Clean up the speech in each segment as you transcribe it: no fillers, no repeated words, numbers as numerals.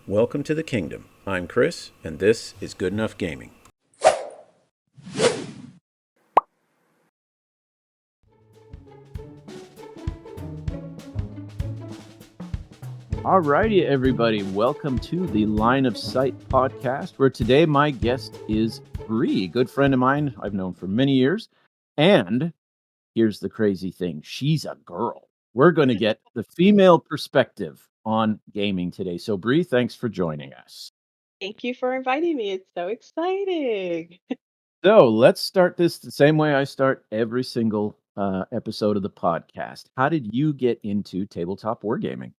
Welcome to the kingdom. I'm Chris, and this is Good Enough Gaming. Alrighty, everybody. Welcome to the Line of Sight podcast, where today my guest is Bree, good friend of mine I've known for many years. And here's the crazy thing. She's a girl. We're going to get the female perspective on gaming today. So, Bree, thanks for joining us. Thank you for inviting me. It's so exciting. So, let's start this the same way I start every single episode of the podcast. How did you get into tabletop wargaming?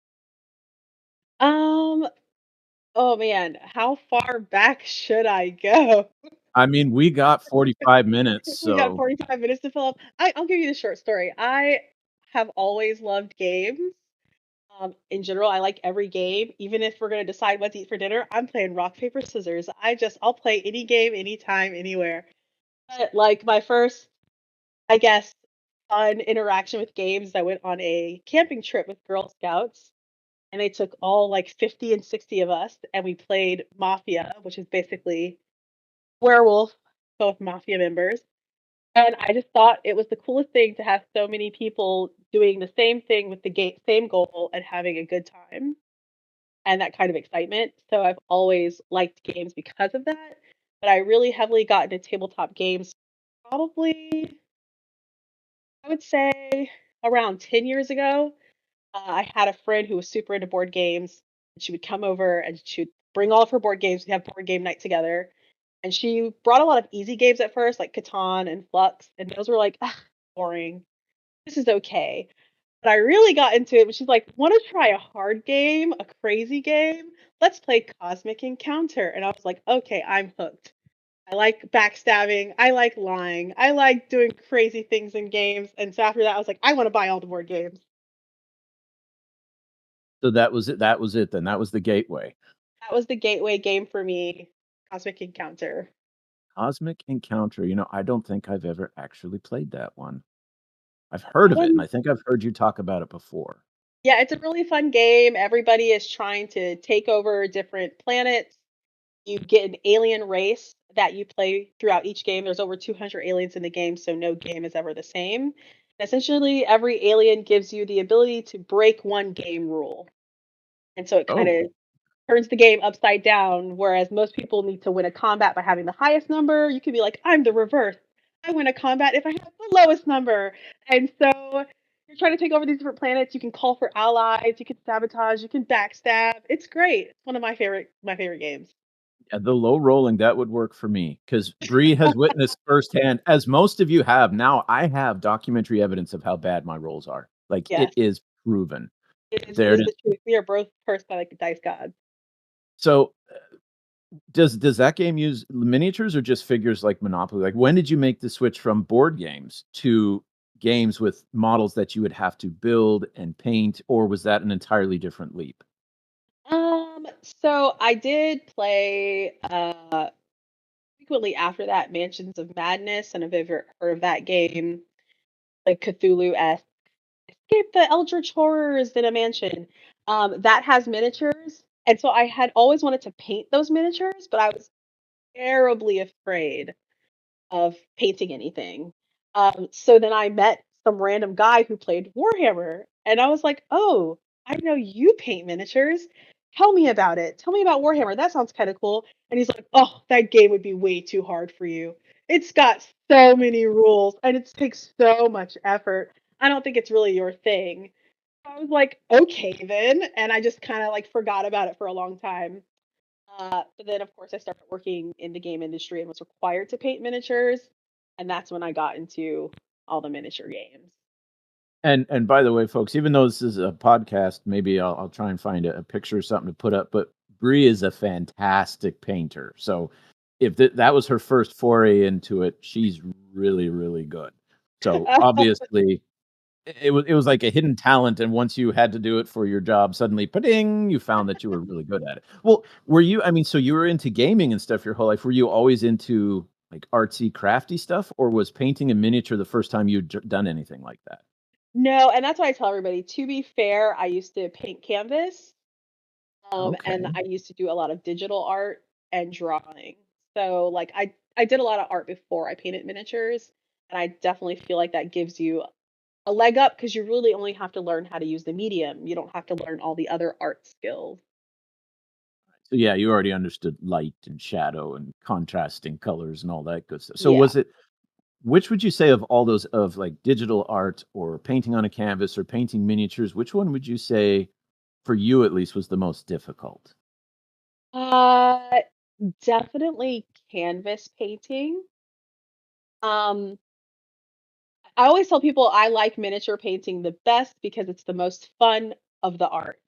Um, oh man, how far back should I go? I mean, we got 45 minutes, We got so 45 minutes to fill up. I'll give you the short story. I have always loved games. In general, I like every game. Even if we're gonna decide what to eat for dinner, I'm playing rock, paper, scissors. I'll play any game, anytime, anywhere. But like my first, I guess, fun interaction with games, I went on a camping trip with Girl Scouts. And they took all like 50 and 60 of us and we played Mafia, which is basically werewolf, both Mafia members. And I just thought it was the coolest thing to have so many people doing the same thing with the same goal and having a good time and that kind of excitement. So I've always liked games because of that. But I really heavily got into tabletop games probably, I would say, around 10 years ago. I had a friend who was super into board games. And she would come over and she would bring all of her board games. We'd have board game night together. And she brought a lot of easy games at first, like Catan and Flux. And those were like, ah, boring. This is okay. But I really got into it. But she's like, want to try a hard game, a crazy game? Let's play Cosmic Encounter. And I was like, okay, I'm hooked. I like backstabbing. I like lying. I like doing crazy things in games. And so after that, I was like, I want to buy all the board games. so that was it. That was it then. That was the gateway. That was the gateway game for me, Cosmic Encounter. Cosmic Encounter. I don't think I've ever actually played that one. I've heard That of it, and one, I think I've heard you talk about it before. yeah, it's a really fun game. Everybody is trying to take over different planets. You get an alien race that you play throughout each game. There's over 200 aliens in the game, so no game is ever the same. Essentially, every alien gives you the ability to break one game rule. And so it kind Oh, of turns the game upside down, whereas most people need to win a combat by having the highest number. You could be like, I'm the reverse. I win a combat if I have the lowest number. And so you're trying to take over these different planets. You can call for allies, you can sabotage, you can backstab. It's great. It's one of my favorite games. yeah, the low rolling, that would work for me because Bree has witnessed firsthand, as most of you have. Now I have documentary evidence of how bad my rolls are. Like it Yes, is proven. it There it is is. the truth. We are both cursed by like the dice gods. So does that game use miniatures or just figures like Monopoly? Like when did you make the switch from board games to games with models that you would have to build and paint, or was that an entirely different leap? So I did play frequently after that Mansions of Madness, and if you've ever heard of that game, like Cthulhu-esque. Escape the Eldritch horrors in a mansion. That has miniatures, and so I had always wanted to paint those miniatures, but I was terribly afraid of painting anything. So then I met some random guy who played Warhammer, and I was like, "Oh, I know you paint miniatures. Tell me about it. Tell me about Warhammer. That sounds kind of cool." And he's like, "Oh, that game would be way too hard for you. It's got so many rules, and it takes so much effort. I don't think it's really your thing." I was like, "Okay then," and I just kind of like forgot about it for a long time. But then, of course, I started working in the game industry and was required to paint miniatures, and that's when I got into all the miniature games. And by the way, folks, even though this is a podcast, maybe I'll try and find a picture or something to put up. But Bree is a fantastic painter. So if that was her first foray into it, she's really, really good. So obviously, it was like a hidden talent, and once you had to do it for your job, suddenly, ding, you found that you were really good at it. Well, were you? I mean, so you were into gaming and stuff your whole life. Were you always into like artsy, crafty stuff, or was painting a miniature the first time you'd done anything like that? No, and that's why I tell everybody. To be fair, I used to paint canvas. And Okay. I used to do a lot of digital art and drawing. So like I did a lot of art before I painted miniatures, and I definitely feel like that gives you a leg up because you really only have to learn how to use the medium. You don't have to learn all the other art skills. So yeah, you already understood light and shadow and contrasting colors and all that good stuff. So Yeah. was it which would you say of all those of like digital art or painting on a canvas or painting miniatures, which one would you say for you at least was the most difficult? Uh, Definitely canvas painting. Um, I always tell people I like miniature painting the best because it's the most fun of the art.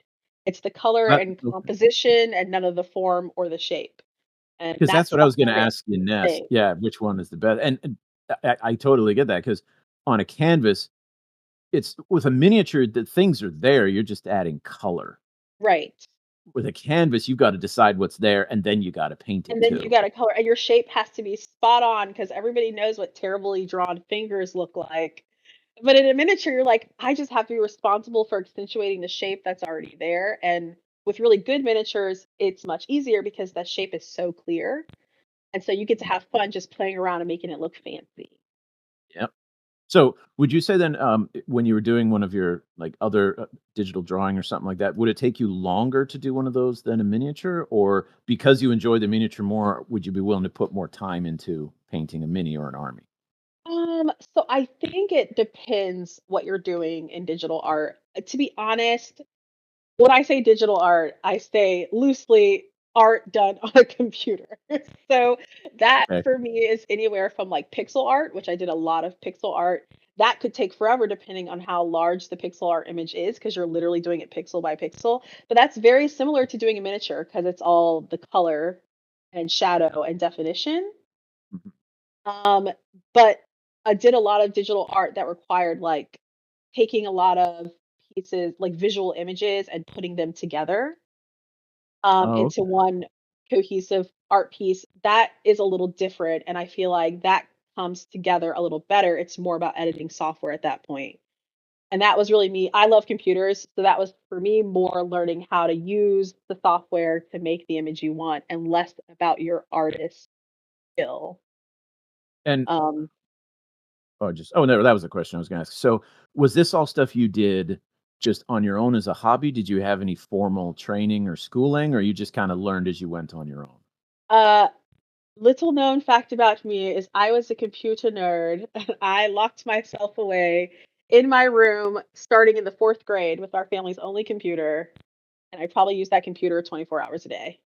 It's the color and Okay. composition and none of the form or the shape. And Because that's that's what I the was gonna hardest ask you next. thing. Yeah, which one is the best? And I totally get that because on a canvas, it's with a miniature, the things are there, you're just adding color. Right. With a canvas, you've gotta decide what's there, and then you gotta paint it And then you too. got to color, and your shape has to be spot on because everybody knows what terribly drawn fingers look like. But in a miniature, you're like, I just have to be responsible for accentuating the shape that's already there. And with really good miniatures, it's much easier because that shape is so clear. And so you get to have fun just playing around and making it look fancy. Yep. So, would you say then, when you were doing one of your, like, other, digital drawing or something like that, would it take you longer to do one of those than a miniature? Or because you enjoy the miniature more, would you be willing to put more time into painting a mini or an army? So I think it depends what you're doing in digital art. To be honest, when I say digital art, I say loosely art done on a computer. So that Okay. for me is anywhere from like pixel art, which I did a lot of pixel art. That could take forever depending on how large the pixel art image is, because you're literally doing it pixel by pixel. But that's very similar to doing a miniature because it's all the color and shadow and definition. Mhm. Um, but I did a lot of digital art that required like taking a lot of pieces, like visual images, and putting them together Oh, into okay. one cohesive art piece. That is a little different, and I feel like that comes together a little better. It's more about editing software at that point. And that was really me. I love computers, so that was for me more learning how to use the software to make the image you want and less about your artist skill. And Um, no, that was a question I was gonna ask. So, was this all stuff you did just on your own as a hobby? Did you have any formal training or schooling, or you just kinda learned as you went on your own? uh, Little known fact about me is I was a computer nerd. And I locked myself away in my room starting in the 4th grade with our family's only computer, and I probably used that computer 24 hours a day.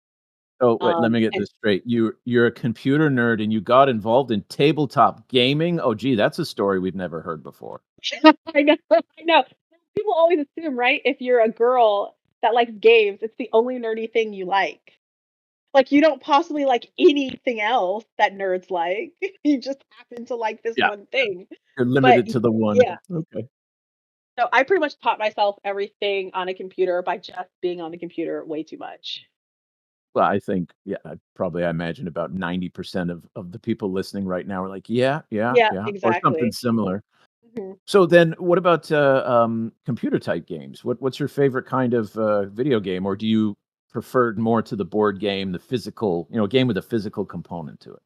Oh, wait, let me get And this straight. You're a computer nerd and you got involved in tabletop gaming? Oh, gee, that's a story we've never heard before. I know, I know. People always assume, right, if you're a girl that likes games, it's the only nerdy thing you like. Like, you don't possibly like anything else that nerds like. You just happen to like this Yeah, one thing. you're But limited to the one. yeah. Okay. So I pretty much taught myself everything on a computer by just being on the computer way too much. Well, I think, yeah, I imagine about 90% of the people listening right now are like, "Yeah, yeah, Yeah, yeah," or something exactly. similar. Mhm. So then what about, computer type games? What's your favorite kind of, video game, or do you prefer more to the board game, the physical, a game with a physical component to it?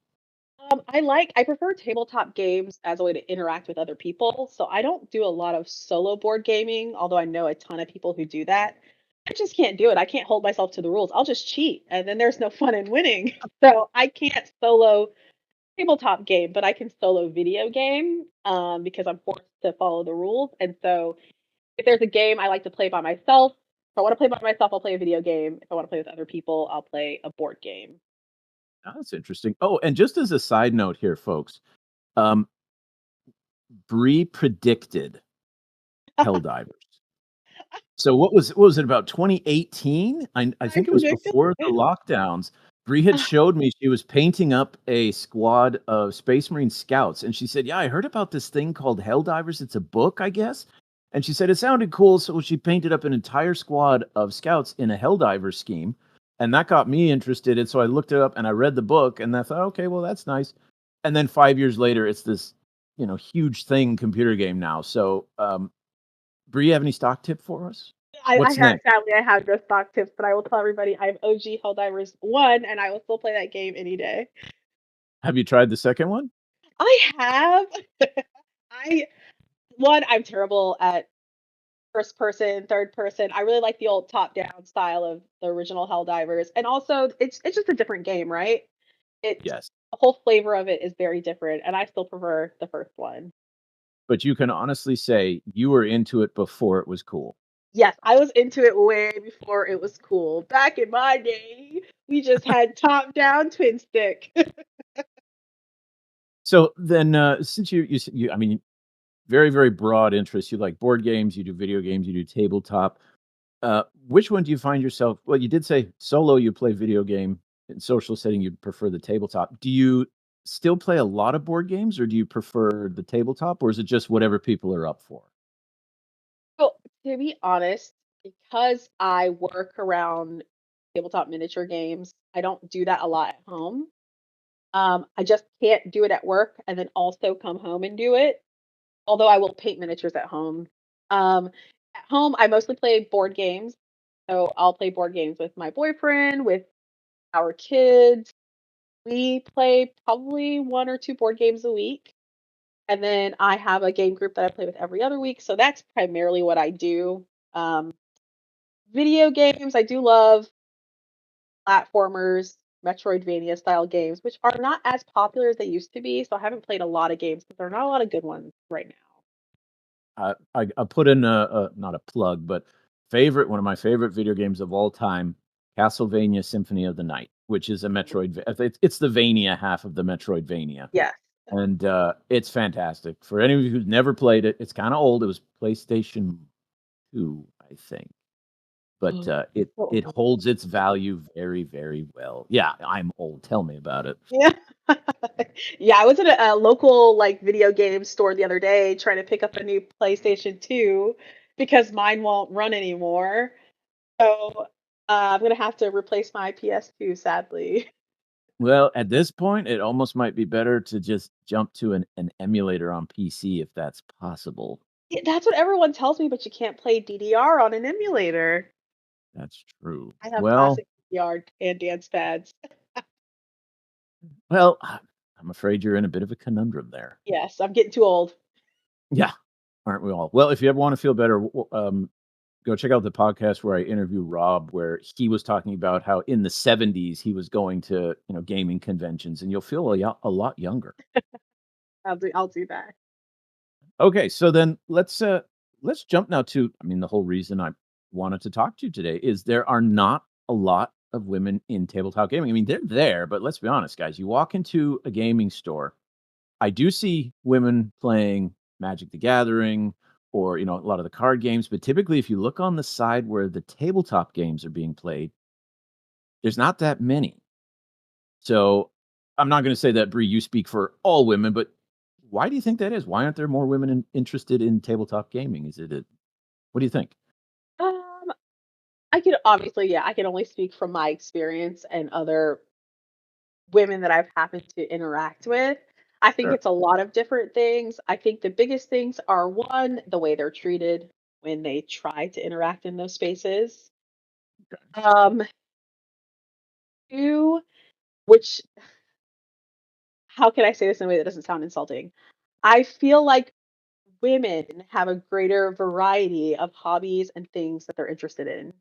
I prefer tabletop games as a way to interact with other people. So I don't do a lot of solo board gaming, although I know a ton of people who do that. I just can't do it. I can't hold myself to the rules. I'll just cheat, and then there's no fun in winning. So I can't solo tabletop game, but I can solo video game because I'm forced to follow the rules. And so if there's a game I like to play by myself, if I want to play by myself, I'll play a video game. If I want to play with other people, I'll play a board game. Oh, that's interesting. Oh, and just as a side note here, folks, um, Bree predicted Helldivers. So what was it, about 2018? I I think it was predicted. before the lockdowns. Bree had showed me she was painting up a squad of Space Marine scouts, and she said, "Yeah, I heard about this thing called Helldivers. It's a book, I guess." And she said it sounded cool, so she painted up an entire squad of scouts in a Helldiver scheme, and that got me interested, and so I looked it up and I read the book, and I thought, "Okay, well, that's nice." And then 5 years later, it's this, huge thing computer game now. So, Bree, you have any stock tip for us? What's next? Sadly, I have no stock tips, but I will tell everybody I'm OG Helldivers 1, and I will still play that game any day. Have you tried the second one? I have. I I'm terrible at first person, third person. I really like the old top down style of the original Helldivers, and also it's just a different game, right? It's Yes. the whole flavor of it is very different, and I still prefer the first one. But you can honestly say you were into it before it was cool. Yes, I was into it way before it was cool. Back in my day, we just had top down twin stick. So then, since I mean, very, very broad interests. You like board games, you do video games, you do tabletop. Which one do you find yourself? Well, you did say solo, you play video game. In social setting, you prefer the tabletop. Do you still play a lot of board games, or do you prefer the tabletop, or is it just whatever people are up for? So, to be honest, because I work around tabletop miniature games, I don't do that a lot at home. I just can't do it at work and then also come home and do it. Although I will paint miniatures at home. At home, I mostly play board games. So I'll play board games with my boyfriend, with our kids. We play probably one or two board games a week. And then I have a game group that I play with every other week. So that's primarily what I do. Um, Video games, I do love platformers, Metroidvania style games, which are not as popular as they used to be. So I haven't played a lot of games because there are not a lot of good ones right now. I put in not a plug, but one of my favorite video games of all time, Castlevania Symphony of the Night, which is a Metroid. It's the Vania half of the Metroidvania, Yes. and it's fantastic. For any of you who's never played it, it's kind of old. It was PlayStation 2, I think, but it Oh. holds its value very, very well. Yeah, I'm old. Tell me about it. Yeah. Yeah, I was at a local like video game store the other day trying to pick up a new PlayStation 2 because mine won't run anymore. So I'm gonna have to replace my PS2, sadly. Well, at this point, it almost might be better to just jump to an emulator on PC if that's possible. Yeah, that's what everyone tells me, but you can't play DDR on an emulator. That's true. I have Well, classic DDR and dance pads. well, I'm afraid you're in a bit of a conundrum there. Yes, I'm getting too old. Yeah, aren't we all? Well, if you ever want to feel better, go check out the podcast where I interview Rob, where he was talking about how in the '70s he was going to gaming conventions, and you'll feel a lot younger. I'll do that. Okay, so then let's jump now to, I mean, the whole reason I wanted to talk to you today is there are not a lot of women in tabletop gaming. I mean, they're there, but let's be honest, guys. You walk into a gaming store, I do see women playing Magic the Gathering or, a lot of the card games, but typically if you look on the side where the tabletop games are being played, there's not that many. So I'm not going to say that, Bree, you speak for all women, but why do you think that is? Why aren't there more women interested in tabletop gaming? What do you think? Um, I could obviously, yeah, I can only speak from my experience and other women that I've happened to interact with. I think Sure. it's a lot of different things. I think the biggest things are one, the way they're treated when they try to interact in those spaces. Okay. Two, which how can I say this in a way that doesn't sound insulting? I feel like women have a greater variety of hobbies and things that they're interested in.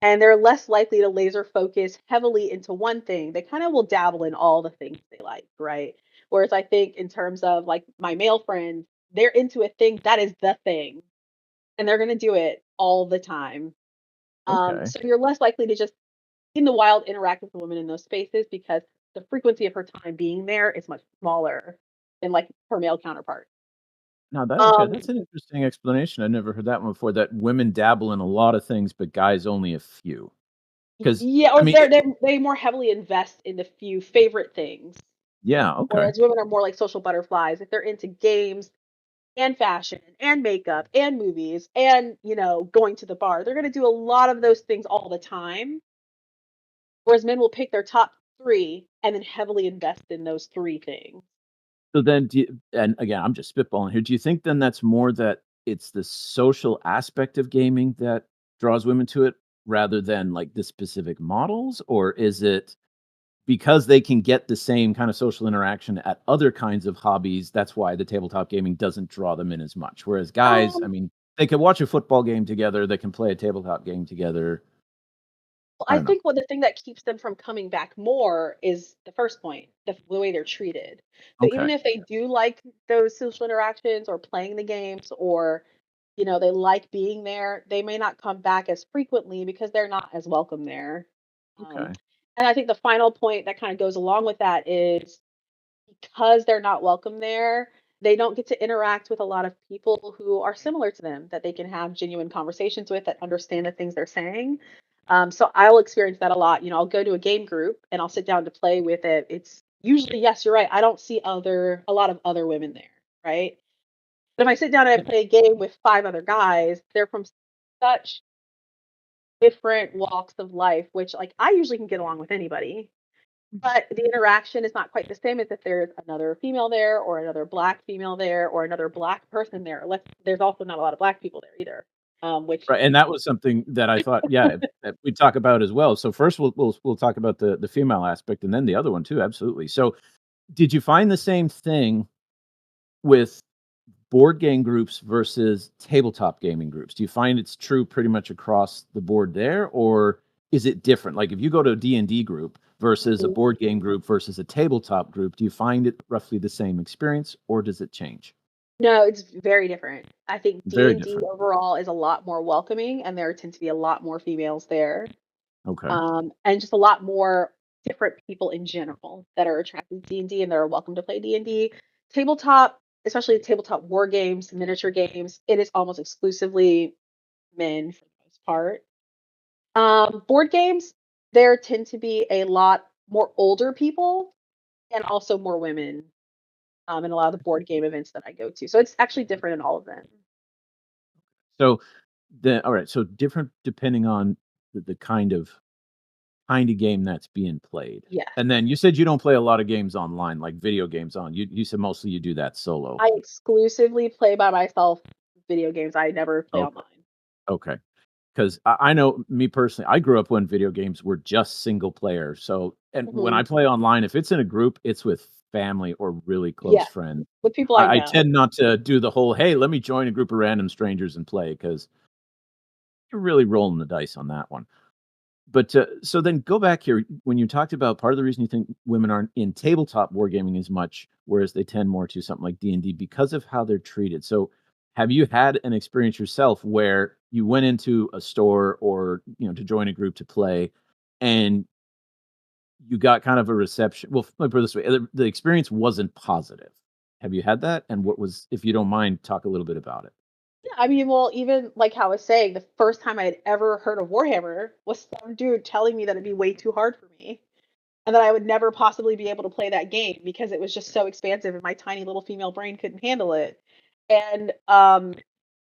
And they're less likely to laser focus heavily into one thing. They kind of will dabble in all the things they like, right? Whereas I think in terms of like my male friends, they're into a thing that is the thing, and they're going to do it all the time. Okay. So you're less likely to just in the wild interact with a woman in those spaces because the frequency of her time being there is much smaller than like her male counterpart. Now that's Um, an interesting explanation. I never heard that one before. That women dabble in a lot of things, but guys only a few. Because yeah, I or mean, they more heavily invest in the few favorite things. yeah, okay. Whereas women are more like social butterflies. If they're into games and fashion and makeup and movies and, going to the bar, they're going to do a lot of those things all the time. Whereas men will pick their top three and then heavily invest in those three things. So then, and again, I'm just spitballing here. Do you think then that's more that it's the social aspect of gaming that draws women to it rather than like the specific models, or is it because they can get the same kind of social interaction at other kinds of hobbies, that's why the tabletop gaming doesn't draw them in as much? Whereas guys, I Um, mean, they can watch a football game together, they can play a tabletop game together. well, I I don't know. think the thing that keeps them from coming back more is the first point, the way they're treated. So even Okay. if they do like those social interactions or playing the games, or they like being there, they may not come back as frequently because they're not as welcome there. Um, Okay. and I think the final point that kind of goes along with that is because they're not welcome there, they don't get to interact with a lot of people who are similar to them that they can have genuine conversations with, that understand the things they're saying. So I'll experience that a lot. I'll go to a game group and I'll sit down to play with it. It's usually, yes, you're right. I don't see a lot of other women there, right? But if I sit down and I Yeah. play a game with five other guys, they're from such different walks of life, which like I usually can get along with anybody. But the interaction is not quite the same as if there's another female there, or another black female there, or another black person there. There's also not a lot of black people there either. Which Right, and that was something that I thought, yeah, that we'd talk about as well. So first we'll talk about the female aspect and then the other one too, absolutely. So did you find the same thing with board game groups versus tabletop gaming groups? Do you find it's true pretty much across the board there, or is it different? Like if you go to a D&D group versus a Mhm. board game group versus a tabletop group, do you find it roughly the same experience, or does it change? No, it's very different. I think Very D&D different. overall is a lot more welcoming, and there tend to be a lot more females there. Okay. And just a lot more different people in general that are attracted to D&D and that are welcome to play D&D. Tabletop, especially tabletop war games, miniature games, it is almost exclusively men for the most part. Board games, there tend to be a lot more older people and also more women in a lot of the board game events that I go to. So it's actually different in all of them. So then, all right, so different depending on the kind of game that's being played. Yes. And then you said you don't play a lot of games online, like video games on. You said mostly you do that solo. I exclusively play by myself video games. I never play Okay. online. Okay. Because I know me personally, I grew up when video games were just single player. So, and when Hmm. I play online, if it's in a group, it's with family or really close Yes. friends. With people I I know. tend not to do the whole, hey, let me join a group of random strangers and play, because you're really rolling the dice on that one. But so then go back here when you talked about part of the reason you think women aren't in tabletop wargaming as much, whereas they tend more to something like D&D because of how they're treated. So have you had an experience yourself where you went into a store or to join a group to play, and you got kind of a reception? Well, let me put it this way: the experience wasn't positive. Have you had that? And what was, if you don't mind, talk a little bit about it. Yeah, I mean, well, even like how I was saying, the first time I had ever heard of Warhammer was some dude telling me that it'd be way too hard for me and that I would never possibly be able to play that game because it was just so expansive and my tiny little female brain couldn't handle it. And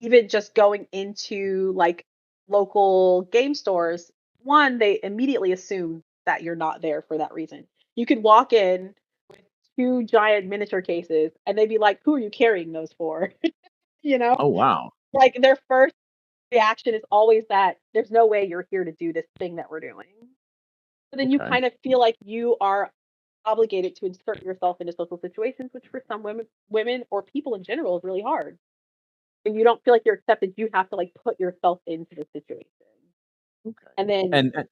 even just going into like local game stores, one, they immediately assume that you're not there for that reason. You could walk in with two giant miniature cases and they'd be like, "Who are you carrying those for?" you know? Oh wow. Like their first reaction is always that there's no way you're here to do this thing that we're doing. So then you Okay. kind of feel like you are obligated to insert yourself into social situations, which for some women or people in general is really hard. When you don't feel like you're accepted, you have to like put yourself into the situation. Okay. And then And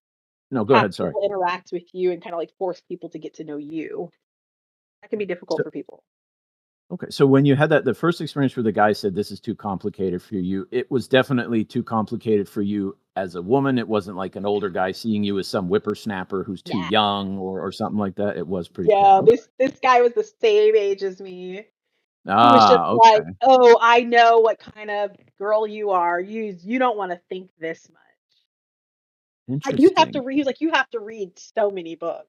no, go have ahead. Sorry. people interact with you and kind of like force people to get to know you. That can be difficult So, for people. okay, so when you had the first experience where the guy said this is too complicated for you, it was definitely too complicated for you as a woman. It wasn't like an older guy seeing you as some whippersnapper who's too Yeah. young or something like that. It was pretty clear. Yeah, Okay. this guy was the same age as me. He was just Ah, like, okay. "Oh, I know what kind of girl you are. You don't want to think this much. Like you have to Interesting. read." He was like, "You have to read so many books."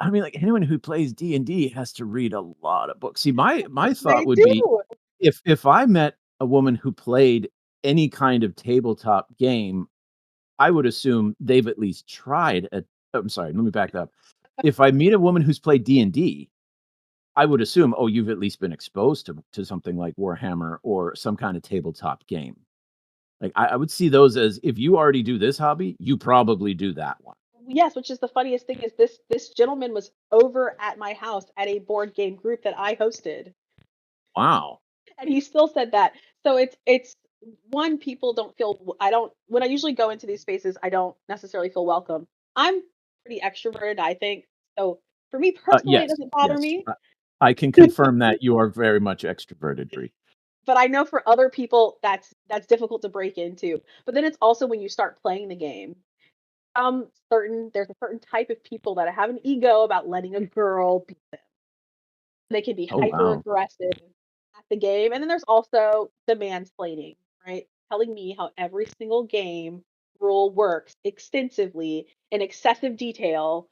I mean, like anyone who plays D&D has to read a lot of books. See, my thought They would be, do. if I met a woman who played any kind of tabletop game, I would assume they've at least tried a I'm sorry, let me back that up. If I meet a woman who's played D&D, I would assume, oh, you've at least been exposed to something like Warhammer or some kind of tabletop game. Like I would see those as if you already do this hobby, you probably do that one. Yes, which is the funniest thing is this gentleman was over at my house at a board game group that I hosted, Wow. and he still said that. So it's one, people don't feel, I don't, when I usually go into these spaces, I don't necessarily feel welcome. I'm pretty extroverted, I think. So for me personally, it Yes, doesn't bother yes. me. I can confirm that you are very much extroverted, Bree. But I know for other people that's difficult to break into. But then it's also when you start playing the game. There's a certain type of people that have an ego about letting a girl beat them. They can be Oh, hyper wow. aggressive at the game. And then there's also the mansplaining, right? Telling me how every single game rule works extensively in excessive detail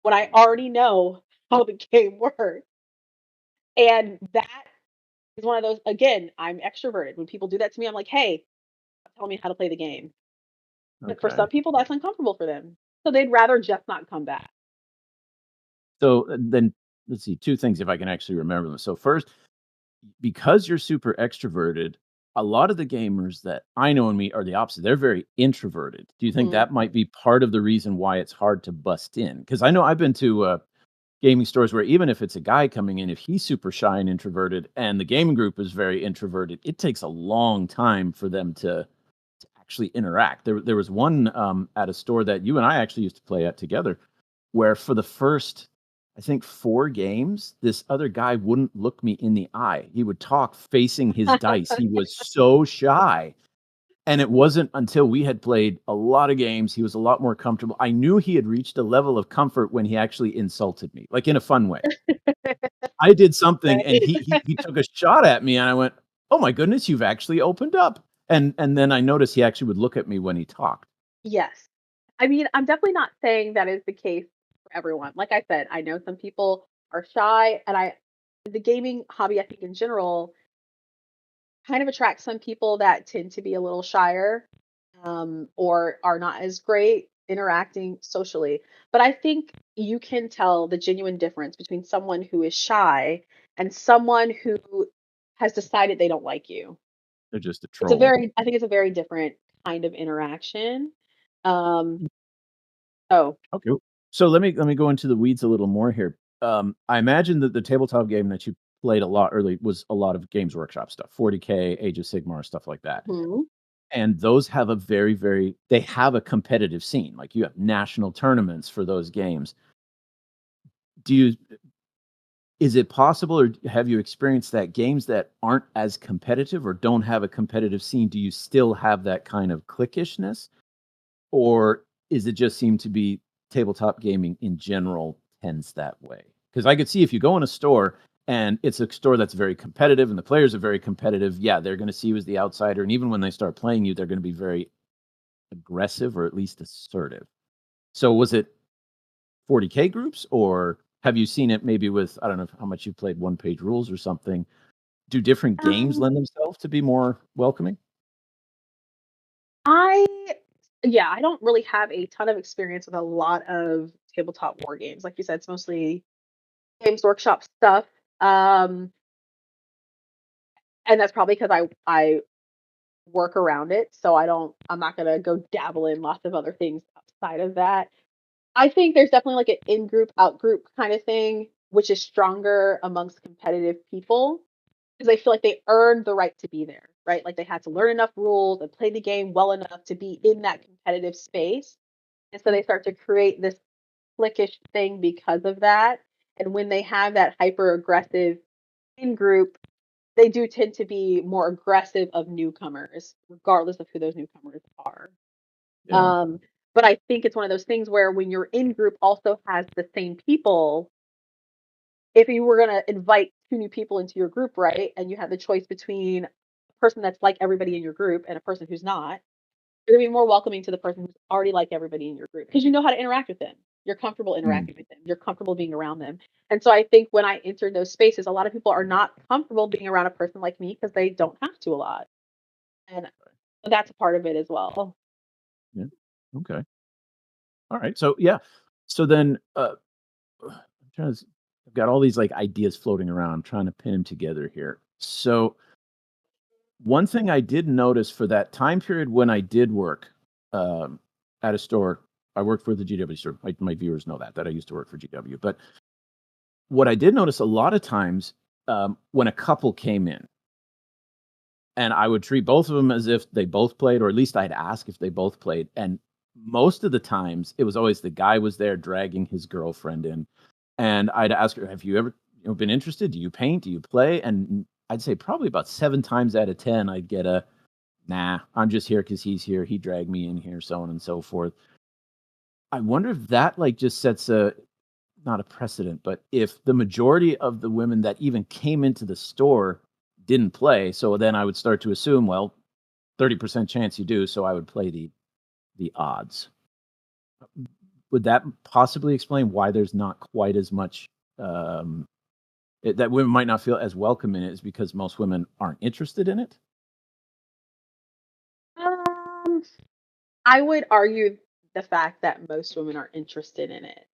when I already know how the game works. And that is one of those, again, I'm extroverted. When people do that to me, I'm like, hey, tell me how to play the game. But for Okay. some people, that's uncomfortable for them. So they'd rather just not come back. So then let's see, 2 things if I can actually remember them. So first, because you're super extroverted, a lot of the gamers that I know and meet are the opposite. They're very introverted. Do you think Mhm. that might be part of the reason why it's hard to bust in? Because I know I've been to gaming stores where even if it's a guy coming in, if he's super shy and introverted and the gaming group is very introverted, it takes a long time for them to actually interact. There was one at a store that you and I actually used to play at together, where for the first, I think 4 games, this other guy wouldn't look me in the eye. He would talk facing his dice. He was so shy. And it wasn't until we had played a lot of games, he was a lot more comfortable. I knew he had reached a level of comfort when he actually insulted me, like in a fun way. I did something and Right. he took a shot at me and I went, "Oh my goodness, you've actually opened up." And then I noticed he actually would look at me when he talked. Yes. I mean, I'm definitely not saying that is the case for everyone. Like I said, I know some people are shy, and the gaming hobby, I think in general, kind of attracts some people that tend to be a little shyer, or are not as great interacting socially. But I think you can tell the genuine difference between someone who is shy and someone who has decided they don't like you. They're just a troll. I think it's a very different kind of interaction. Um, oh, Okay. So let me go into the weeds a little more here. I imagine that the tabletop game that you played a lot early was a lot of Games Workshop stuff, 40K, Age of Sigmar, stuff like that. mhm. And those have a they have a competitive scene. Like you have national tournaments for those games. Do you Is it possible, or have you experienced that games that aren't as competitive or don't have a competitive scene, do you still have that kind of cliquishness? Or is it just seem to be tabletop gaming in general tends that way? Because I could see if you go in a store and it's a store that's very competitive and the players are very competitive, yeah, they're going to see you as the outsider. And even when they start playing you, they're going to be very aggressive or at least assertive. So was it 40K groups, or have you seen it maybe with, I don't know how much you played one page rules or something? Do different games Um, lend themselves to be more welcoming? I yeah, I don't really have a ton of experience with a lot of tabletop war games. Like you said, it's mostly Games Workshop stuff. Um, and that's probably because I work around it, so I'm not gonna go dabble in lots of other things outside of that. I think there's definitely like an in group, out group kind of thing, which is stronger amongst competitive people because they feel like they earned the right to be there, right? Like they had to learn enough rules and play the game well enough to be in that competitive space. And so they start to create this cliquish thing because of that. And when they have that hyper aggressive in group, they do tend to be more aggressive of newcomers, regardless of who those newcomers are. Yeah. Um, but I think it's one of those things where when your in group also has the same people, if you were going to invite 2 new people into your group, right, and you had the choice between a person that's like everybody in your group and a person who's not, you're gonna be more welcoming to the person who's already like everybody in your group because you know how to interact with them. You're comfortable Mm, interacting with them. You're comfortable being around them. And so I think when I enter those spaces, a lot of people are not comfortable being around a person like me because they don't have to a lot. And that's a part of it as well. yeah. Okay. All right. So yeah. So then I'm trying to I've got all these like ideas floating around. I'm trying to pin them together here. So one thing I did notice for that time period when I did work um, at a store, I worked for the GW store. My viewers know that I used to work for GW. But what I did notice a lot of times when a couple came in, and I would treat both of them as if they both played, or at least I'd ask if they both played. And most of the times, it was always the guy was there dragging his girlfriend in, and I'd ask her, "Have you ever been interested? Do you paint? Do you play?" And I'd say probably about 7 times out of 10, I'd get a, "Nah, I'm just here because he's here. He dragged me in here," so on and so forth. I wonder if that like just sets a not a precedent, but if the majority of the women that even came into the store didn't play, so then I would start to assume, well, 30% chance you do, so I would play the odds. Would that possibly explain why there's not quite as much that women might not feel as welcome in it is because most women aren't interested in it? Um, I would argue the fact that most women are interested in it.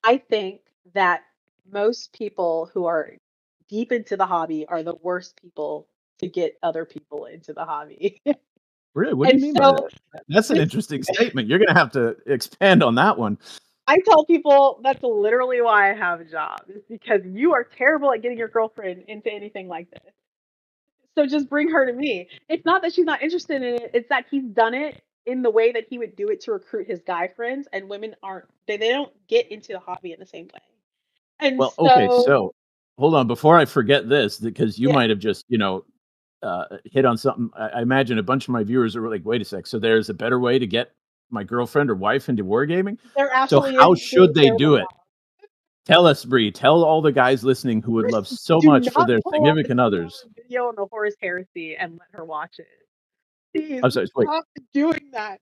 I think that most people who are deep into the hobby are the worst people to get other people into the hobby. Really? What do you And mean by so that? That's an this interesting statement. You're gonna have to expand on that one. I tell people that's literally why I have a job, is because you are terrible at getting your girlfriend into anything like this. So just bring her to me. It's not that she's not interested in it, it's that he's done it in the way that he would do it to recruit his guy friends, and women aren't they don't get into the hobby in the same way. And Well, okay, so so hold on before I forget this, because you yeah, might have just, hit on something. I imagine a bunch of my viewers are like, "Wait a sec, so there's a better way to get my girlfriend or wife into wargaming?" there So absolutely how is. should they There do will it? Tell us, Bree. Tell all the guys listening who would First, love so do much for not their pull up a significant others. 2-hour video on the Horus Heresy and let her watch it. Please I'm sorry, wait, stop doing that.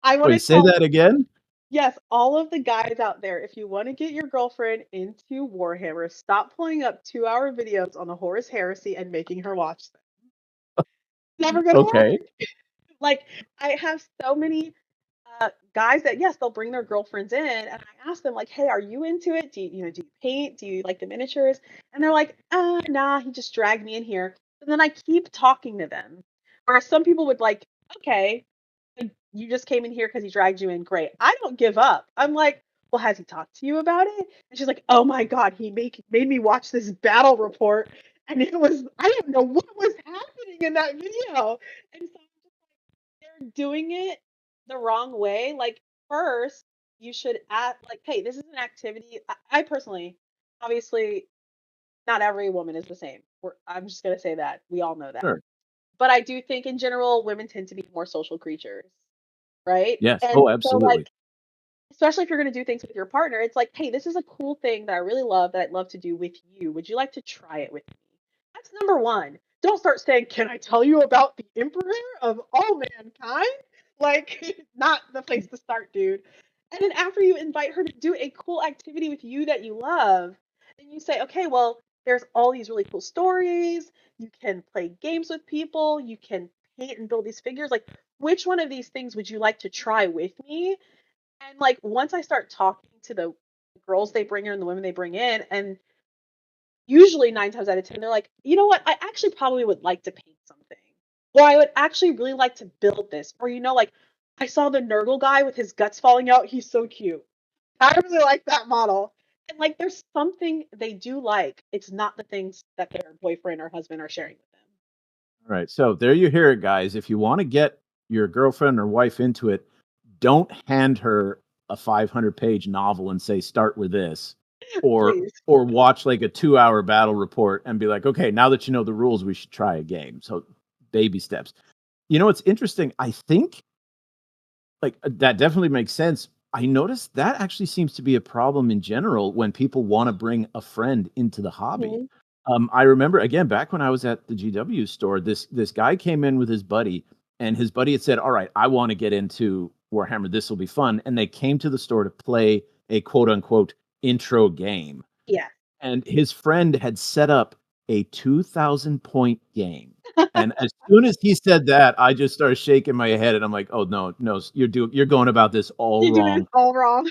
I want to wait, say tell that again? yes, all of the guys out there, if you want to get your girlfriend into Warhammer, stop pulling up 2-hour videos on the Horus Heresy and making her watch them. It's never gonna Okay, work. Like I have so many guys that yes, they'll bring their girlfriends in, and I ask them like, "Hey, are you into it? Do you paint? Do you like the miniatures?" And they're like, nah, he just dragged me in here." And then I keep talking to them. Whereas some people would like, "Okay, like, you just came in here because he dragged you in. Great." I don't give up. I'm like, "Well, has he talked to you about it?" And she's like, "Oh my God, he made me watch this battle report, and it was I didn't know what was happening in that video." And so they're doing it the wrong way. Like, first, you should act like, hey, this is an activity. I personally, obviously, not every woman is the same. I'm just going to say that. We all know that. sure. But I do think in general, women tend to be more social creatures, right? Yes. And Oh, so, like, absolutely. especially if you're going to do things with your partner, it's like, hey, this is a cool thing that I really love that I'd love to do with you. Would you like to try it with me? That's number one. Don't start saying, can I tell you about the emperor of all mankind? Like, not the place to start, dude. And then after you invite her to do a cool activity with you that you love, and you say, okay, well, there's all these really cool stories. You can play games with people. You can paint and build these figures. Like, which one of these things would you like to try with me? And like once I start talking to the girls they bring in and the women they bring in, and usually 9 times out of 10, they're like, you know what? I actually probably would like to paint something. Or I would actually really like to build this. Or, like, I saw the Nurgle guy with his guts falling out. He's so cute. I really like that model. And like, there's something they do like. It's not the things that their boyfriend or husband are sharing with them. All right. So there you hear it, guys. If you want to get your girlfriend or wife into it, don't hand her a 500-page novel and say start with this, or Please. watch like a 2-hour battle report and be like, okay, now that you know the rules, we should try a game. So baby steps. You know, it's interesting. I think like that definitely makes sense. I noticed that actually seems to be a problem in general when people want to bring a friend into the hobby. Mhm. I remember again back when I was at the GW store, this guy came in with his buddy, and his buddy had said, "All right, I want to get into Warhammer. This will be fun." And they came to the store to play a quote unquote intro game, Yeah. and his friend had set up a 2,000 point game. And as soon as he said that, I just started shaking my head, and I'm like, "Oh no, no, you're going about this all You're doing it wrong." all wrong.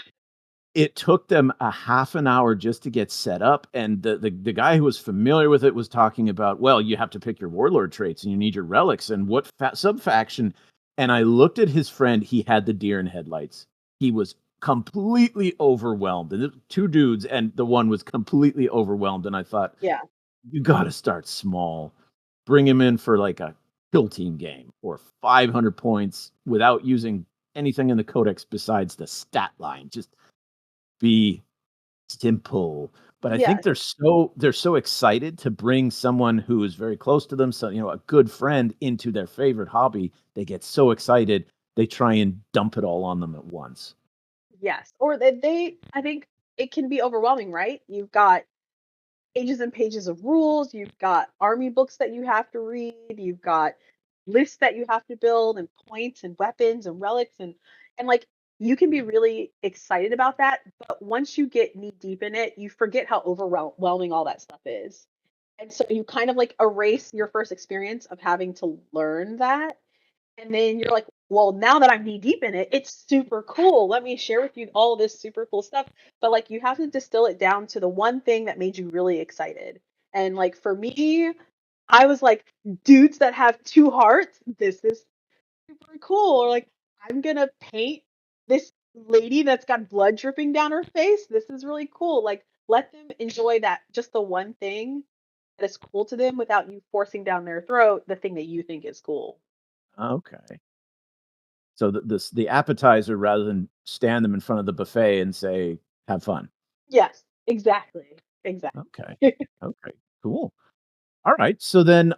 it took them a half an hour just to get set up, and the guy who was familiar with it was talking about, well, you have to pick your warlord traits and you need your relics and what sub-faction. And I looked at his friend, he had the deer in headlights. He was completely overwhelmed. And two dudes, and the one was completely overwhelmed. And I thought, Yeah. you got to start small. Bring him in for like a kill team game or 500 points without using anything in the codex besides the stat line. Just be simple. But I think Yes. they're so excited to bring someone who is very close to them, so a good friend, into their favorite hobby. They get so excited, they try and dump it all on them at once. Yes. Or I think it can be overwhelming, right? You've got pages and pages of rules, you've got army books that you have to read, you've got lists that you have to build and points and weapons and relics and like you can be really excited about that, but once you get knee deep in it, you forget how overwhelming all that stuff is. And so you kind of like erase your first experience of having to learn that. And then you're like, well, now that I'm knee deep in it, it's super cool. Let me share with you all this super cool stuff. But like, you have to distill it down to the one thing that made you really excited. And like, for me, I was like, dudes that have two hearts, this is super cool. Or like, I'm going to paint this lady that's got blood dripping down her face. This is really cool. Like, let them enjoy that, just the one thing that is cool to them without you forcing down their throat the thing that you think is cool. Okay. So the appetizer, rather than stand them in front of the buffet and say, "Have fun." Yes, exactly. Exactly. Okay. Okay. Cool. All right. So then,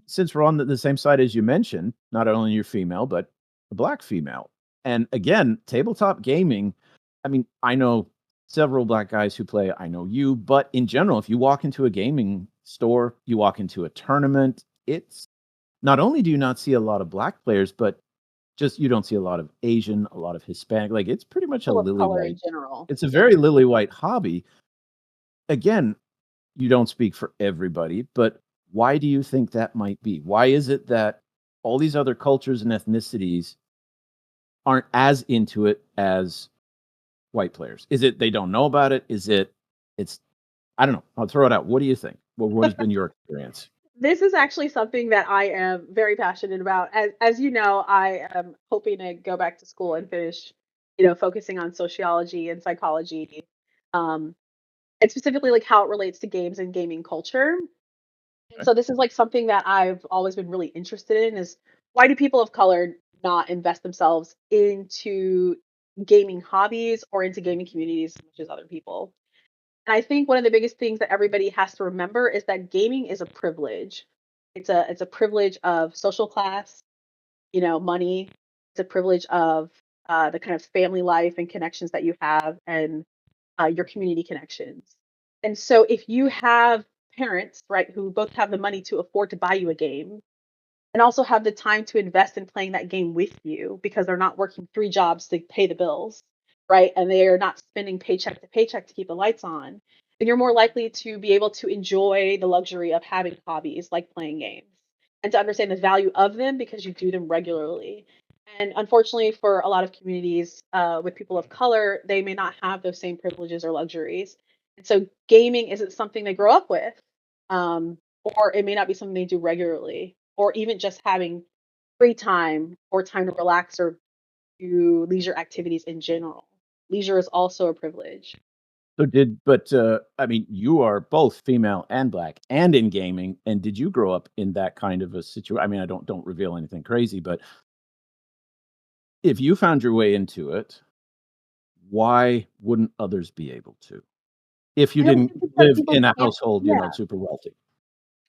since we're on the same side as you mentioned, not only you're female, but a black female. And again, tabletop gaming, I mean, I know several black guys who play. I know you, but in general, if you walk into a gaming store, you walk into a tournament, it's not only do you not see a lot of black players, but just you don't see a lot of Asian, a lot of Hispanic. Like, it's pretty much a People of lily color in white. general. It's a very lily white hobby. Again, you don't speak for everybody, but why do you think that might be? Why is it that all these other cultures and ethnicities aren't as into it as white players? Is it they don't know about it? Is it it's I don't know. I'll throw it out. What do you think? What has been your experience? This is actually something that I am very passionate about. As you know, I am hoping to go back to school and finish, focusing on sociology and psychology, um, and specifically like how it relates to games and gaming culture. And Okay. so this is like something that I've always been really interested in is why do people of color not invest themselves into gaming hobbies or into gaming communities as much as other people? And I think one of the biggest things that everybody has to remember is that gaming is a privilege. It's a privilege of social class, money. It's a privilege of the kind of family life and connections that you have and your community connections. And so if you have parents, right, who both have the money to afford to buy you a game and also have the time to invest in playing that game with you because they're not working three jobs to pay the bills, right? And they are not spending paycheck to paycheck to keep the lights on, then you're more likely to be able to enjoy the luxury of having hobbies like playing games and to understand the value of them because you do them regularly. And unfortunately, for a lot of communities with people of color, they may not have those same privileges or luxuries. And so gaming isn't something they grow up with. Or it may not be something they do regularly, or even just having free time or time to relax or do leisure activities in general. Leisure is also a privilege. I mean, you are both female and black and in gaming. And did you grow up in that kind of a situation? I mean, I don't reveal anything crazy, but if you found your way into it, why wouldn't others be able to? If you I don't didn't think it's that live people in a can't, household, yeah, super wealthy.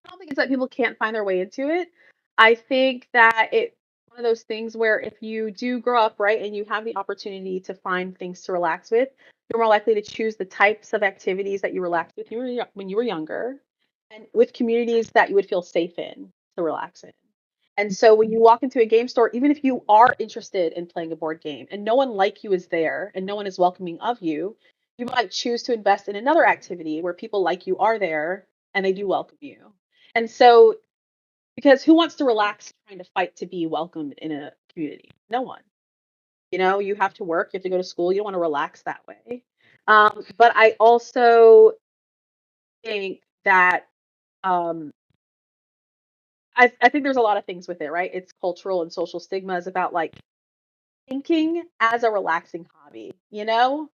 I don't think it's that people can't find their way into it. I think that it's one of those things where if you do grow up, right, and you have the opportunity to find things to relax with, you're more likely to choose the types of activities that you relaxed with when you were younger and with communities that you would feel safe in to relax in. And so when you walk into a game store, even if you are interested in playing a board game and no one like you is there and no one is welcoming of you, you might choose to invest in another activity where people like you are there and they do welcome you. And so, because who wants to relax trying to fight to be welcomed in a community? No one. You have to work, you have to go to school, you don't want to relax that way. But I also think that um, I think there's a lot of things with it, right? It's cultural and social stigmas about like thinking as a relaxing hobby, you know?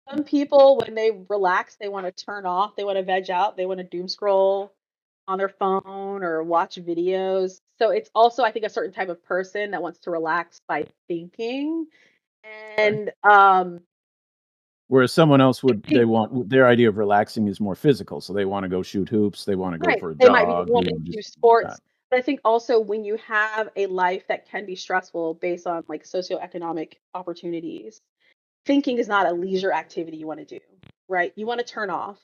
Some people, when they relax, they want to turn off, they want to veg out, they want to doom scroll on their phone or watch videos. So it's also, I think, a certain type of person that wants to relax by thinking. Okay. And Whereas someone else I would, they think, want their idea of relaxing is more physical. So they want to go shoot hoops, they want to go right, for a they might be jog, they wanting want to to do just that. sports. But I think also when you have a life that can be stressful based on like socioeconomic opportunities, thinking is not a leisure activity you want to do, right? You want to turn off,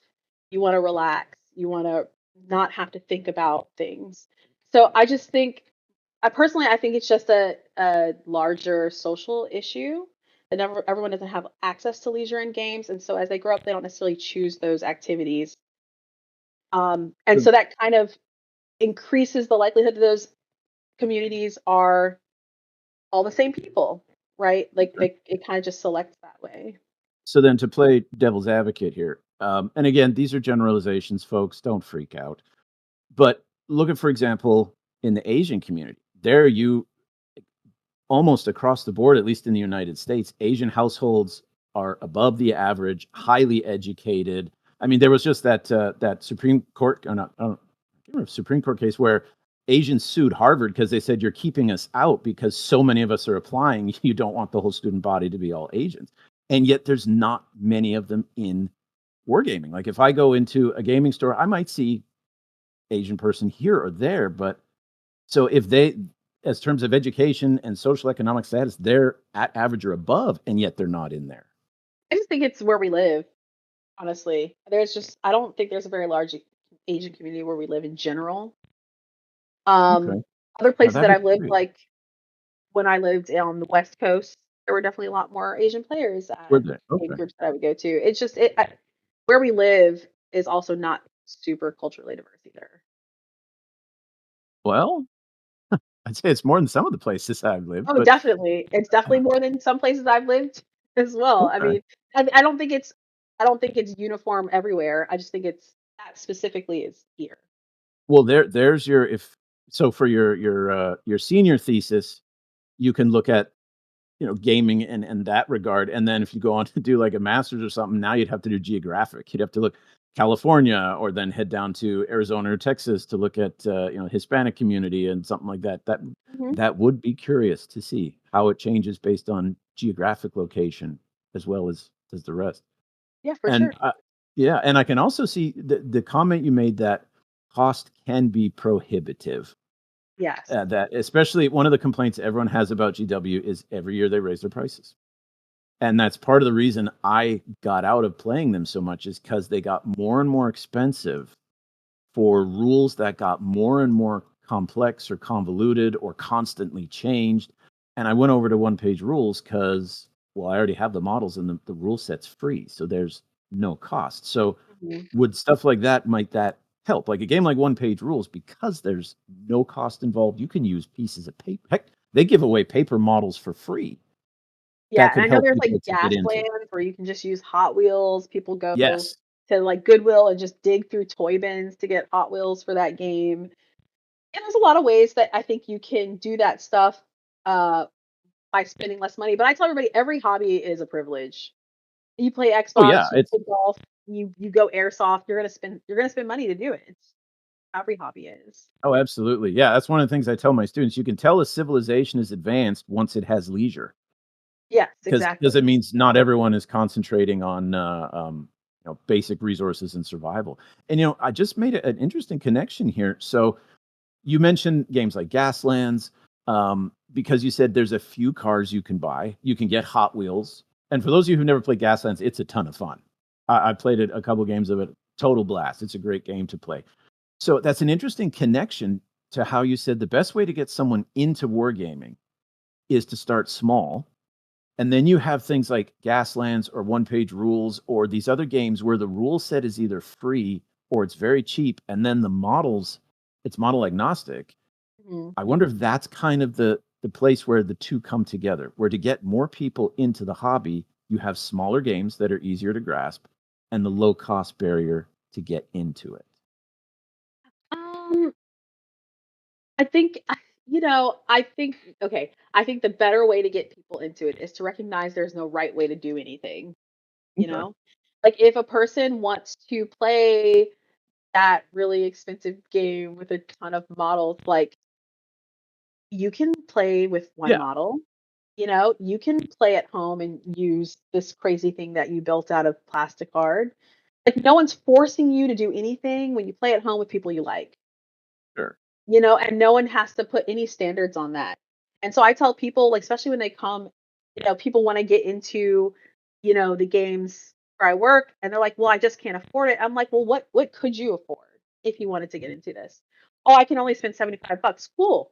you want to relax, you want to not have to think about things. So I just think, I think it's just a larger social issue. And everyone doesn't have access to leisure and games. And so as they grow up, they don't necessarily choose those activities. And So so that kind of increases the likelihood that those communities are all the same people, right? Like it kind of just selects that way. so then to play devil's advocate here, and again, these are generalizations, folks, don't freak out. But look at, for example, in the Asian community, there you almost across the board, at least in the United States, Asian households are above the average, highly educated. I mean, there was just that Supreme Court, or not, I can't remember, Supreme Court case where Asians sued Harvard because they said you're keeping us out because so many of us are applying. You don't want the whole student body to be all Asians, and yet there's not many of them in wargaming. Like if I go into a gaming store, I might see Asian person here or there, but so if they, as terms of education and social economic status, they're at average or above, and yet they're not in there. I just think it's where we live, honestly. I don't think there's a very large Asian community where we live in general. Um, Okay. Other Now places that'd that be I've lived, great. like when I lived on the West Coast, there were definitely a lot more Asian players Were at they? game Okay. groups that I would go to. It's just where we live is also not super culturally diverse either. Well, I'd say it's more than some of the places I've lived, Oh, but definitely. It's definitely more than some places I've lived as well. I okay. mean, I don't think it's uniform everywhere. I just think it's that specifically is here. Well, there's your if so for your senior thesis, you can look at gaming and that regard. And then if you go on to do like a master's or something, now you'd have to do geographic. You'd have to look California or then head down to Arizona or Texas to look at Hispanic community and something like that. Hmm. That would be curious to see how it changes based on geographic location as well as the rest. Yeah, for And sure. yeah, and I can also see the comment you made that cost can be prohibitive. Yes. That especially one of the complaints everyone has about GW is every year they raise their prices. And that's part of the reason I got out of playing them so much is because they got more and more expensive for rules that got more and more complex or convoluted or constantly changed. And I went over to one page rules because, well, I already have the models and the rule set's free. So there's no cost. So Mhm. would stuff like that, might that help? Like a game like one page rules, because there's no cost involved, you can use pieces of paper. Heck, they give away paper models for free. Yeah, That and could I know help there's people like to get into it. Gaslands where you can just use Hot Wheels. People go Yes. to like Goodwill and just dig through toy bins to get Hot Wheels for that game. And there's a lot of ways that I think you can do that stuff uh, by spending less money. But I tell everybody every hobby is a privilege. You play Oh yeah, Xbox, you it's play golf, you go airsoft. You're gonna spend money to do it. It's every hobby is. oh absolutely. Yeah, that's one of the things I tell my students. You can tell a civilization is advanced once it has leisure. Yes, Because it exactly. means not everyone is concentrating on basic resources and survival. And I just made an interesting connection here. So you mentioned games like Gaslands, because you said there's a few cars you can buy. You can get Hot Wheels, and for those of you who've never played Gaslands, it's a ton of fun. I played it a couple games of it, total blast. It's a great game to play. So that's an interesting connection to how you said the best way to get someone into wargaming is to start small, and then you have things like Gaslands or One Page Rules or these other games where the rule set is either free or it's very cheap, and then the models, it's model agnostic. Mhm. I wonder if that's kind of the place where the two come together, where to get more people into the hobby, you have smaller games that are easier to grasp, and the low cost barrier to get into it? Um, I think, I think, okay, I think the better way to get people into it is to recognize there's no right way to do anything, you Okay. know? Like if a person wants to play that really expensive game with a ton of models, like you can play with one Yeah, model. You can play at home and use this crazy thing that you built out of plastic card. Like no one's forcing you to do anything when you play at home with people you like. sure. And no one has to put any standards on that. And so I tell people, like, especially when they come, people want to get into, the games where I work, and they're like, well, I just can't afford it. I'm like, well, what could you afford if you wanted to get into this? Oh, I can only spend $75. Cool.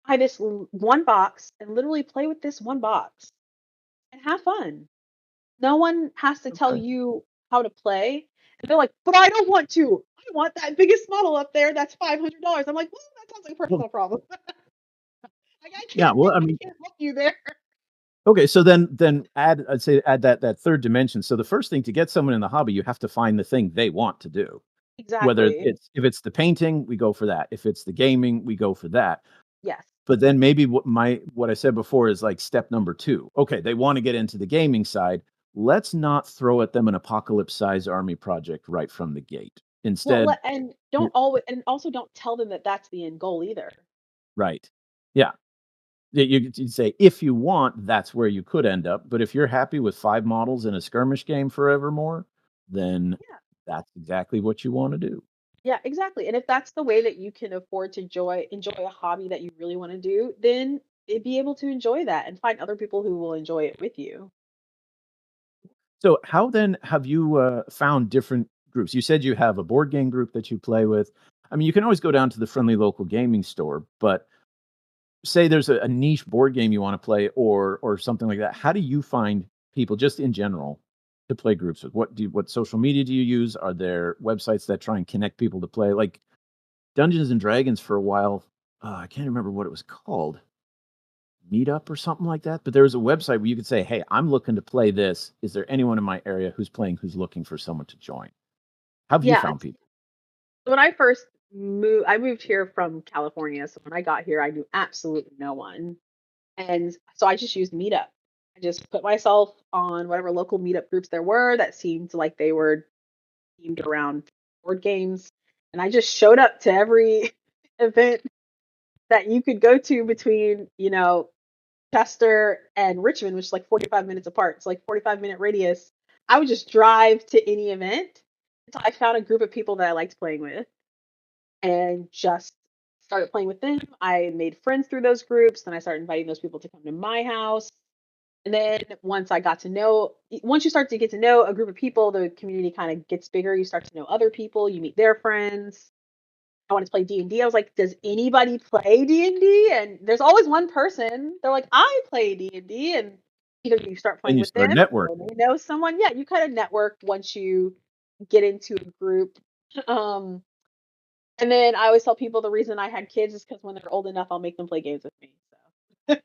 Buy this one box and literally play with this one box and have fun. No one has to tell Okay. you how to play. And they're like, but I don't want to. I want that biggest model up there that's $500. I'm like, well, that sounds like a Well, personal problem. Like yeah. Well, I I mean, can't help you there. okay. So then I'd say add that third dimension. So the first thing to get someone in the hobby, you have to find the thing they want to do. Whether Exactly. it's if it's the painting, we go for that. If it's the gaming, we go for that. Yes. But then maybe what I said before is like step number 2. Okay, they wanna get into the gaming side. Let's not throw at them an apocalypse size army project right from the gate. Well, Instead, and w don't always, and also don't tell them that that's the end goal either. right. Yeah. You'd say, "If you want, that's where you could end up, but if you're happy with 5 models in a skirmish game forevermore, then Yeah. that's exactly what you wanna do." Yeah, exactly. And if that's the way that you can afford to enjoy a hobby that you really want to do, then be able to enjoy that and find other people who will enjoy it with you. So, how then have you, found different groups? You said you have a board game group that you play with. I mean, you can always go down to the friendly local gaming store, but say there's a niche board game you wanna play or something like that. How do you find people just in general to play groups with? What social media do you use? Are there websites that try and connect people to play? Like Dungeons& and Dragons for a while, I can't remember what it was called, Meetup or something like that, but there was a website where you could say, "Hey, I'm looking to play this. Is there anyone in my area who's playing who's looking for someone to join?" How have you Yeah. found people? When I first moved, I moved here from California. So when I got here, I knew absolutely no one. And so I just used Meetup. I just put myself on whatever local meetup groups there were that seemed like they were themed around board games. And I just showed up to every event that you could go to between, Chester and Richmond, which is like 45 minutes apart. It's like 45-minute radius. I would just drive to any event until I found a group of people that I liked playing with and just started playing with them. I made friends through those groups. Then I started inviting those people to come to my house. And then once you start to get to know a group of people, the community kind of gets bigger. You start to know other people, you meet their friends. I wanted to play D&D. I was like, does anybody play D&D? And D? And there's always one person. They're like, I play D&D. And either you start And playing you with start them or networking. they know someone. Yeah, you kind of network once you get into a group. Um, and then I always tell people the reason I had kids is because when they're old enough, I'll make them play games with me. So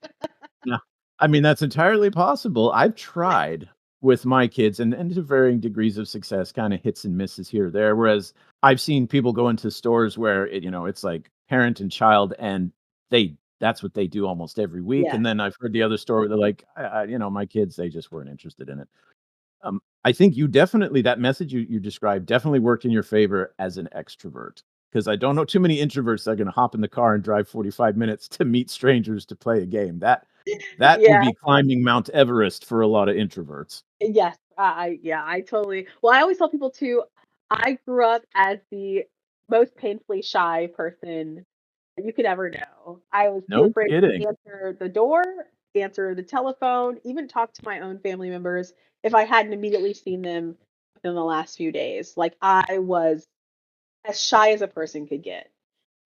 Yeah. I mean, that's entirely possible. I've yeah, tried with my kids and to varying degrees of success, kinda hits and misses here or there, whereas I've seen people go into stores where it's like parent and child, and that's what they do almost every week, yeah, and then I've heard the other story, they're like, my kids, they just weren't interested in it." I think you definitely that message you described definitely worked in your favor as an extrovert, because I don't know too many introverts that are gonna hop in the car and drive 45 minutes to meet strangers to play a game. That would yeah. be climbing Mount Everest for a lot of introverts. Yes, yeah, I totally. Well, I always tell people too, I grew up as the most painfully shy person that you could ever know. I was too No afraid kidding. to answer the door, answer the telephone, even talk to my own family members if I hadn't immediately seen them within the last few days. Like I was as shy as a person could get.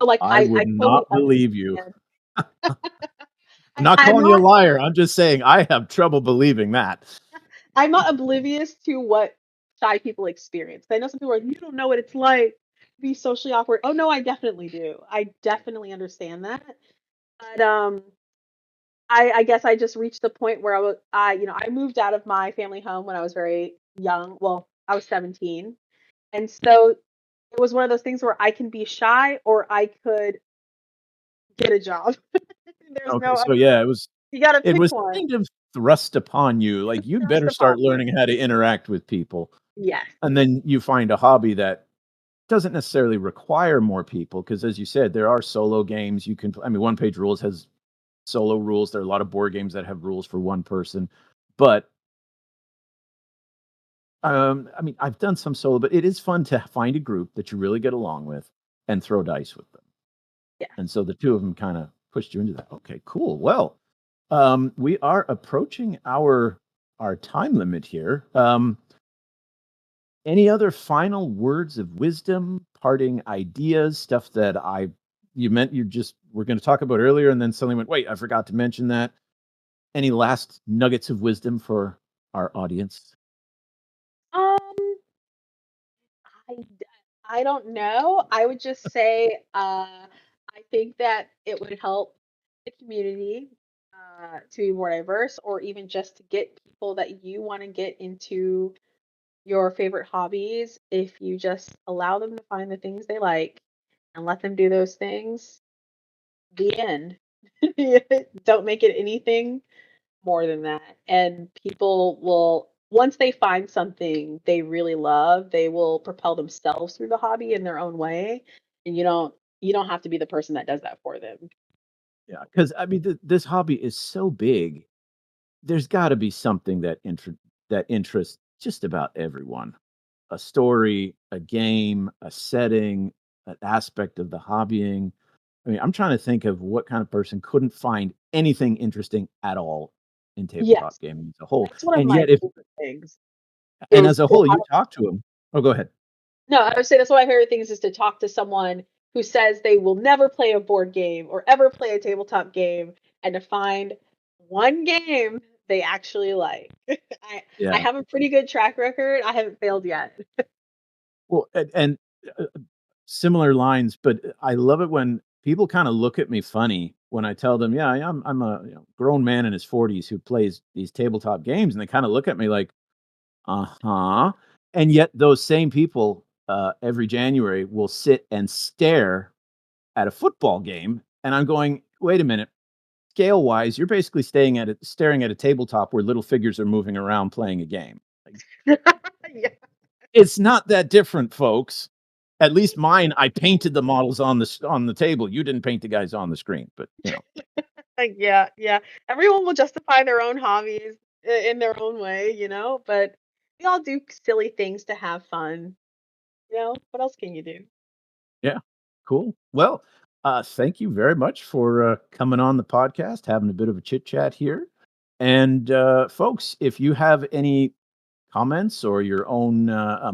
So like I I would totally not believe you. understand. I'm not I'm calling you a not liar, I'm just saying I have trouble believing that. I'm not oblivious to what shy people experience. I know some people are like, you don't know what it's like to be socially awkward. Oh no, I definitely do. I definitely understand that. But I guess I just reached the point where I moved out of my family home when I was very young. Well, I was 17. And so it was one of those things where I can be shy or I could get a job. There's Okay, no so other. yeah, You got to it pick was one. kind of thrust upon you, like you Thrust better start upon me. learning how to interact with people, Yes. and then you find a hobby that doesn't necessarily require more people because, as you said, there are solo games you can. I mean, One Page Rules has solo rules. There are a lot of board games that have rules for one person, but I mean, I've done some solo, but it is fun to find a group that you really get along with and throw dice with them. Yes. And so the two of them kind of pushed you into that. Okay, cool. Well, we are approaching our time limit here. Any other final words of wisdom, parting ideas, stuff that you meant you just were going to talk about earlier, and then suddenly went, wait, I forgot to mention that. Any last nuggets of wisdom for our audience? Um, I I don't know. I would just say I think that it would help the community to be more diverse, or even just to get people that you want to get into your favorite hobbies. If you just allow them to find the things they like and let them do those things, the end. Don't make it anything more than that. And people will, once they find something they really love, they will propel themselves through the hobby in their own way. And you don't have to be the person that does that for them. Yeah, because I mean, this hobby is so big. There's got to be something that interests just about everyone. A story, a game, a setting, an aspect of the hobbying. I mean, I'm trying to think of what kind of person couldn't find anything interesting at all in tabletop Yes, gaming as a whole. that's one of And my yet, if favorite things and is as a to whole, you have, talk to them. Oh, go ahead. no, I would say that's one of my favorite things is to talk to someone who says they will never play a board game or ever play a tabletop game, and to find one game they actually like. I Yeah. have a pretty good track record. I haven't failed yet. Well, and uh, similar lines, but I love it when people kind of look at me funny when I tell them, "Yeah, I'm a grown man in his 40s who plays these tabletop games," and they kind of look at me like, "Uh-huh." And yet those same people every January will sit and stare at a football game, and I'm going, "Wait a minute. Scale wise, you're basically staring at a tabletop where little figures are moving around playing a game. Like, Yeah. it's not that different, folks. At least mine, I painted the models on the table. You didn't paint the guys on the screen, but Yeah, yeah. Everyone will justify their own hobbies in their own way, but we all do silly things to have fun. What else can you do? yeah, cool. Well, thank you very much for coming on the podcast, having a bit of a chit chat here. And folks, if you have any comments or your own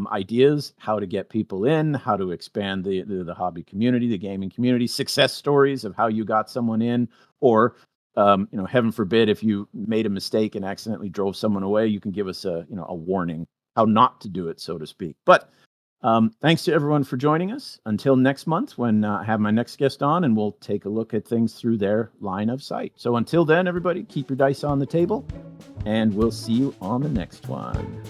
ideas how to get people in, how to expand the hobby community, the gaming community, success stories of how you got someone in, or heaven forbid, if you made a mistake and accidentally drove someone away, you can give us a warning how not to do it, so to speak. But thanks to everyone for joining us. Until next month, when I have my next guest on, and we'll take a look at things through their line of sight. So until then, everybody, keep your dice on the table, and we'll see you on the next one.